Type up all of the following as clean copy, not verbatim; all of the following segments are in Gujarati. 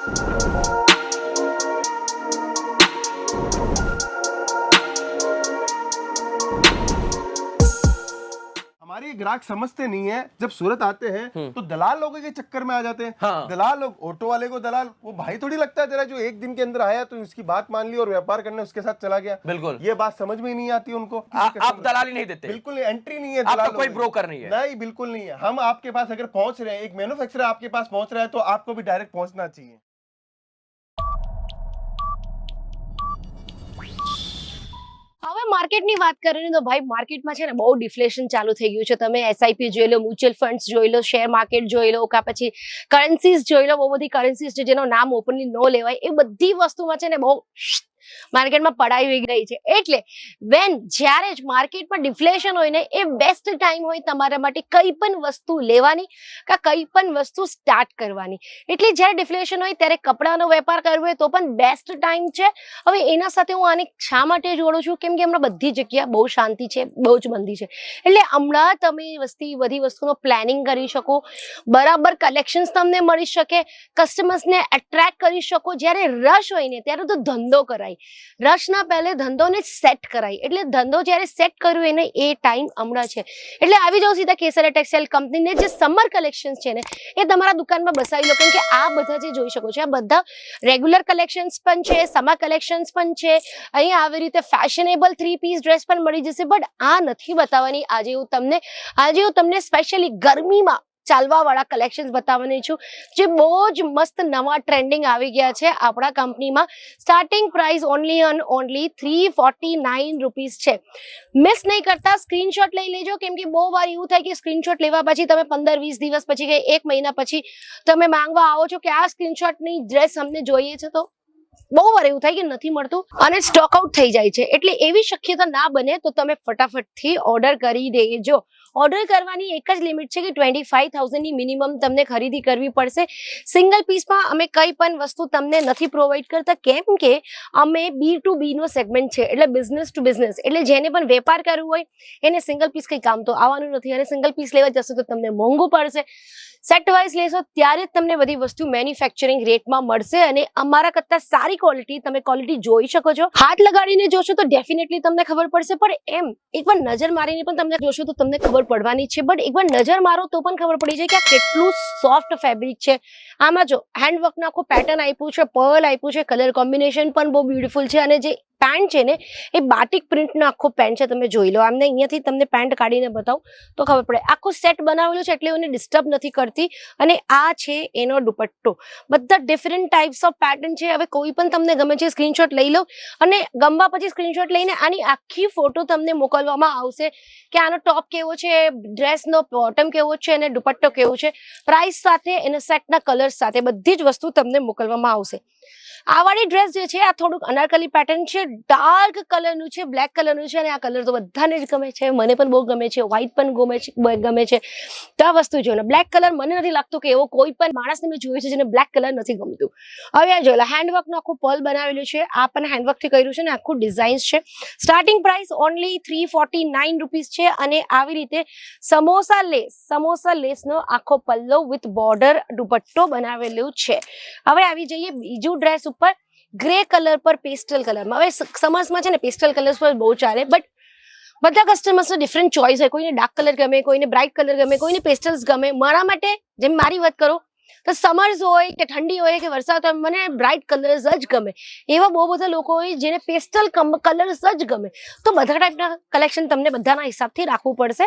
हमारे ग्राहक समझते नहीं है, जब सूरत आते हैं तो दलाल लोगों के चक्कर में आ जाते हैं। हाँ। दलाल लोग, ऑटो वाले को दलाल, वो भाई थोड़ी लगता है तेरा, जो एक दिन के अंदर आया तो उसकी बात मान ली और व्यापार करने उसके साथ चला गया। बिल्कुल। ये बात समझ में ही नहीं आती उनको। आप दलाली नहीं देते? बिल्कुल एंट्री नहीं है, आपका कोई ब्रोकर नहीं है? नहीं, बिल्कुल नहीं है। हम आपके पास अगर पहुंच रहे हैं, एक मैन्युफैक्चरर आपके पास पहुंच रहा है तो आपको भी डायरेक्ट पहुंचना चाहिए। હવે માર્કેટની વાત કરીએ તો ભાઈ માર્કેટમાં છે ને બહુ ડિફ્લેશન ચાલુ થઈ ગયું છે. તમે એસઆઈપી જોઈ લો, મ્યુચ્યુઅલ ફંડ્સ જોઈ લો, શેર માર્કેટ જોઈ લો, કા પછી કરન્સીઝ જોઈ લો. બહુ બધી કરન્સીઝ છે જેનો નામ ઓપનલી ન લેવાય, એ બધી વસ્તુમાં છે ને બહુ માર્કેટમાં પડાઈ રહી છે. એટલે જ્યારે જ માર્કેટમાં ડિફ્લેશન હોય ને, એ બેસ્ટ ટાઈમ હોય તમારા માટે કઈ પણ વસ્તુ લેવાની કે કઈ પણ વસ્તુ સ્ટાર્ટ કરવાની. એટલે જ્યારે ડિફ્લેશન હોય ત્યારે કપડાનો વેપાર કરવો હોય તો પણ બેસ્ટ ટાઈમ છે. હવે એના સાથે હું આને શા માટે જોડું છું? કેમ કે હમણાં બધી જગ્યા બહુ શાંતિ છે, બહુ જ મંદી છે. એટલે હમણાં તમે બધી વસ્તુનો પ્લાનિંગ કરી શકો, બરાબર કલેક્શન્સ તમને મળી શકે, કસ્ટમર્સને એટ્રેક્ટ કરી શકો. જ્યારે રશ હોય ને ત્યારે તો ધંધો કરાય, રશના પહેલે ધંધોને સેટ કરાય. એટલે ધંધો જ્યારે સેટ કર્યું એને એ ટાઈમ હમણાં છે. એટલે આવી જાઓ સીધા કેસરિયા ટેક્સટાઇલ કંપનીને. જે સમર કલેક્શન્સ છે ને એ તમારા દુકાનમાં બસાવી લો. કેમ કે આ બધા જે જોઈ શકો છો આ બધા રેગ્યુલર કલેક્શન્સ પણ છે, સમર કલેક્શન્સ પણ છે. અહીંયા આવી રીતે ફેશનેબલ 3 પીસ ડ્રેસ પણ મળી જશે. બટ આ નથી બતાવવાની આજે હું તમને સ્પેશિયલી ગરમીમાં ચાલવા વાળા કલેક્શન્સ બતાવવાની છું, જે બહુ જ મસ્ત નવા ટ્રેન્ડિંગ આવી ગયા છે આપણા કંપનીમાં. સ્ટાર્ટિંગ પ્રાઇસ ઓનલી 349 રૂપીસ છે. મિસ નહીં કરતા, સ્ક્રીનશોટ લઈ લેજો. કેમ કે બહુ વાર એવું થાય કે સ્ક્રીનશોટ લેવા પછી તમે 15-20 દિવસ પછી કે 1 મહિના પછી તમે માંગવા આવો છો કે આ સ્ક્રીનશોટની ડ્રેસ અમને જોઈએ છે, તો બહુ વાર એવું થાય કે નથી મળતું અને સ્ટોક આઉટ થઈ જાય છે. એટલે એવી શક્યતા ના બને તો તમે ફટાફટથી ઓર્ડર કરી દેજો. ઓર્ડર કરવાની એક જ લિમિટ છે કે 25,000 ની મિનિમમ તમને ખરીદી કરવી પડશે. સિંગલ પીસમાં અમે કઈ પણ વસ્તુ તમને નથી પ્રોવાઈડ કરતા, કેમ કે અમે B2B નો સેગમેન્ટ છે, એટલે બિઝનેસ ટુ બિઝનેસ. એટલે જેને પણ વેપાર કરવો હોય એને સિંગલ પીસ કઈ કામ તો આવવાનું નથી, અને સિંગલ પીસ લેવા જશો તો તમને મોંઘું પડશે. સેટ વાઇઝ લેશો ત્યારે જ તમને બધી વસ્તુ મેન્યુફેક્ચરિંગ રેટમાં મળશે, અને અમારા કરતા સારી ક્વોલિટી, તમે ક્વોલિટી જોઈ શકો છો. હાથ લગાડીને જોશો તો ડેફિનેટલી તમને ખબર પડશે, પણ એમ એકવાર નજર મારીને પણ તમને જોશો તો તમને ખબર પડવાની છે. બટ એકવાર નજર મારો તો પણ ખબર પડી જાય કે આ કેટલું સોફ્ટ ફેબ્રિક છે. આમાં જો હેન્ડવર્કનો આખો પેટર્ન આપ્યું છે, પર્લ આપ્યું છે, કલર કોમ્બિનેશન પણ બહુ બ્યુટીફુલ છે. અને જે પેન્ટ છે ને એ બાટિક પ્રિન્ટનો આખો પેન્ટ છે. તમે જોઈ લો, આમને અહીંયાથી તમને પેન્ટ કાઢીને બતાવું તો ખબર પડે. આખો સેટ બનાવેલો છે એટલે એને ડિસ્ટર્બ નથી કરતી. અને આ છે એનો દુપટ્ટો. બધા ડિફરન્ટ ટાઈપ્સ ઓફ પેટર્ન છે. હવે કોઈ પણ તમને ગમે છે સ્ક્રીનશોટ લઈ લો, અને ગમવા પછી સ્ક્રીનશોટ લઈને આની આખી ફોટો તમને મોકલવામાં આવશે કે આનો ટોપ કેવો છે, ડ્રેસનો બોટમ કેવો છે અને દુપટ્ટો કેવો છે, પ્રાઇસ સાથે એના સેટના કલર્સ સાથે બધી જ વસ્તુ તમને મોકલવામાં આવશે. આ વાળી ડ્રેસ જે છે આ થોડુંક અનારકલી પેટર્ન છે, ડાર્ક કલરનું છે, બ્લેક કલરનું છે. અને આ કલર તો બધાને જ ગમે છે, મને પણ બહુ ગમે છે, વ્હાઈટ પણ ગમે છે. તો આ વસ્તુ જો ને, બ્લેક કલર મને નથી લાગતું કે એવો કોઈ પણ માણસને મેં જોયું છે જેને બ્લેક કલર નથી ગમતું. હવે આ જોયેલા હેન્ડવર્કનું આખું પર્લ બનાવેલું છે, આ પણ હેન્ડવર્કથી કર્યું છે ને આખું ડિઝાઇન્સ છે. સ્ટાર્ટિંગ પ્રાઇસ ઓનલી 349 રૂપીસ છે. અને આવી રીતે સમોસા લેસનો આખો પલ્લો વિથ બોર્ડર દુપટ્ટો બનાવેલું છે. હવે આવી જઈએ બીજું ડ્રેસ ઉપર, ગ્રે કલર પર પેસ્ટલ કલરમાં. હવે સમર્સમાં છે ને પેસ્ટલ કલર્સ પર બહુ ચાલે, બટ બધા કસ્ટમર્સનો ડિફરન્ટ ચોઇસ હોય. કોઈને ડાર્ક કલર ગમે, કોઈને બ્રાઇટ કલર ગમે, કોઈને પેસ્ટલ્સ ગમે. મારા માટે, જેમ મારી વાત કરો તો સમર્સ હોય કે ઠંડી હોય કે વરસાદ હોય, મને બ્રાઇટ કલર્સ જ ગમે. એવા બહુ બધા લોકો હોય જેને પેસ્ટલ કલર્સ જ ગમે. તો બધા ટાઈપના કલેક્શન તમને બધાના હિસાબથી રાખવું પડશે.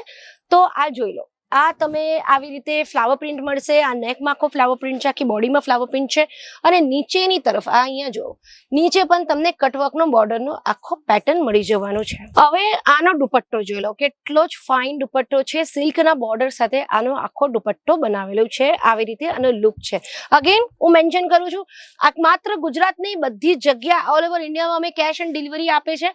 તો આ જોઈ લો, આ તમે આવી રીતે ફ્લાવર પ્રિન્ટ મળશે. આ નેકમાં આખો ફ્લાવર પ્રિન્ટ છે, આખી બોડીમાં ફ્લાવર પ્રિન્ટ છે. અને નીચેની તરફ આ અહીંયા જો, નીચે પણ તમને કટવર્કનો બોર્ડરનો આખો પેટર્ન મળી જવાનો છે. હવે આનો દુપટ્ટો જોઈ લો, કેટલો જ ફાઇન દુપટ્ટો છે. સિલ્કના બોર્ડર સાથે આનો આખો દુપટ્ટો બનાવેલો છે. આવી રીતે આનો લુક છે. અગેન હું મેન્શન કરું છું, આ માત્ર ગુજરાત નહીં, બધી જગ્યા ઓલ ઓવર ઇન્ડિયામાં અમે કેશ ઓન ડિલિવરી આપે છે.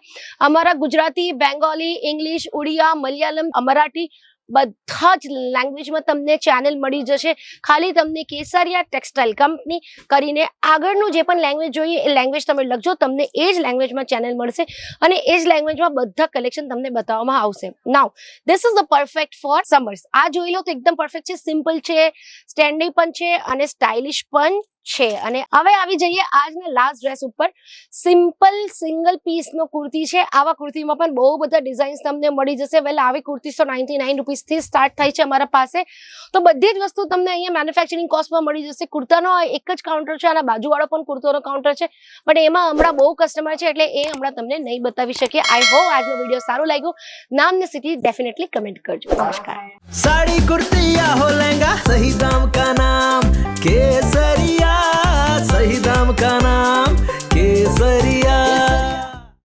અમારા ગુજરાતી, બેંગોલી, ઇંગ્લિશ, ઉડિયા, મલયાલમ, મરાઠી બધા જ લેંગ્વેજમાં તમને ચેનલ મળી જશે. ખાલી તમને કેસરિયા ટેક્સટાઇલ કંપની કરીને આગળનું જે પણ લેંગ્વેજ જોઈએ એ લેંગ્વેજ તમે લખજો, તમને એ જ લેંગ્વેજમાં ચેનલ મળશે અને એ જ લેંગ્વેજમાં બધા કલેક્શન તમને બતાવવામાં આવશે. Now this is the perfect for summers. આ જોઈ લો તો એકદમ પરફેક્ટ છે, સિમ્પલ છે, સ્ટેન્ડી પણ છે અને સ્ટાઇલિશ પણ છે. અને હવે આવી જઈએ આજના લાસ્ટ ડ્રેસ ઉપર. સિમ્પલ સિંગલ પીસ નો કુર્તી છે. આવા કુર્તીમાં પણ બહુ બધા ડિઝાઇન્સ તમને મળી જશે. વેલ આવી કુર્તી તો 99 રૂપીસથી સ્ટાર્ટ થાય છે અમારા પાસે. તો બધી જ વસ્તુ તમને અહીંયા મેન્યુફેક્ચરિંગ કોસ્ટમાં મળી જશે. કુર્તાનો એક જ કાઉન્ટર છે, અને બાજુવાળો પણ કુર્તાનો કાઉન્ટર છે, બટ એમાં હમણાં બહુ કસ્ટમર છે એટલે એ હમણાં તમને નહીં બતાવી શકીએ. આઈ હોપ આજનો વિડીયો સારો લાગ્યો. नाम ने सिटी डेफिनेटली कमेंट करजो. नमस्कार. साड़ी कुर्ती या हो लहंगा, सही दाम का नाम केसरी.